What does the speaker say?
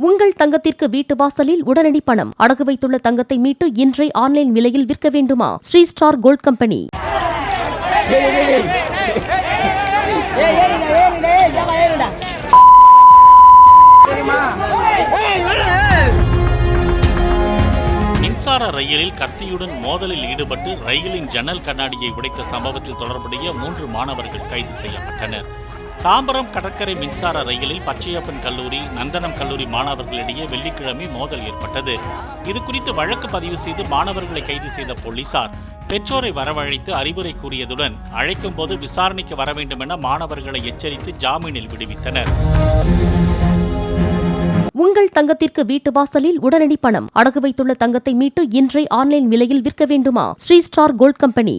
உங்கள் தங்கத்திற்கு வீட்டு வாசலில் உடனடி பணம். அடகு வைத்துள்ள தங்கத்தை மீட்டு இன்றே ஆன்லைன் விலையில் விற்க வேண்டுமா? Sri star gold company. மின்சார ரயிலில் கத்தியுடன் மோதலில் ஈடுபட்டு ரயிலின் ஜன்னல் கண்ணாடியை உடைத்த சம்பவத்தில் தொடர்புடைய 3 மாணவர்கள் கைது செய்யப்பட்டனர். தாம்பரம் கடற்கரை மின்சார ரயிலில் பச்சையப்பன் கல்லூரி, நந்தனம் கல்லூரி மாணவர்களிடையே வெள்ளிக்கிழமை மோதல் ஏற்பட்டது. இதுகுறித்து வழக்கு பதிவு செய்து மாணவர்களை கைது செய்த போலீசார் பெற்றோரை வரவழைத்து அறிவுரை கூறியதுடன் அழைக்கும் போது விசாரணைக்கு வர வேண்டும் என மாணவர்களை எச்சரித்து ஜாமீனில் விடுவித்தனர். உங்கள் தங்கத்திற்கு வீட்டு வாசலில் உடனடி பணம். அடகு வைத்துள்ள தங்கத்தை மீட்டு இன்றே ஆன்லைன் விலையில் விற்க வேண்டுமா? Sri star gold company.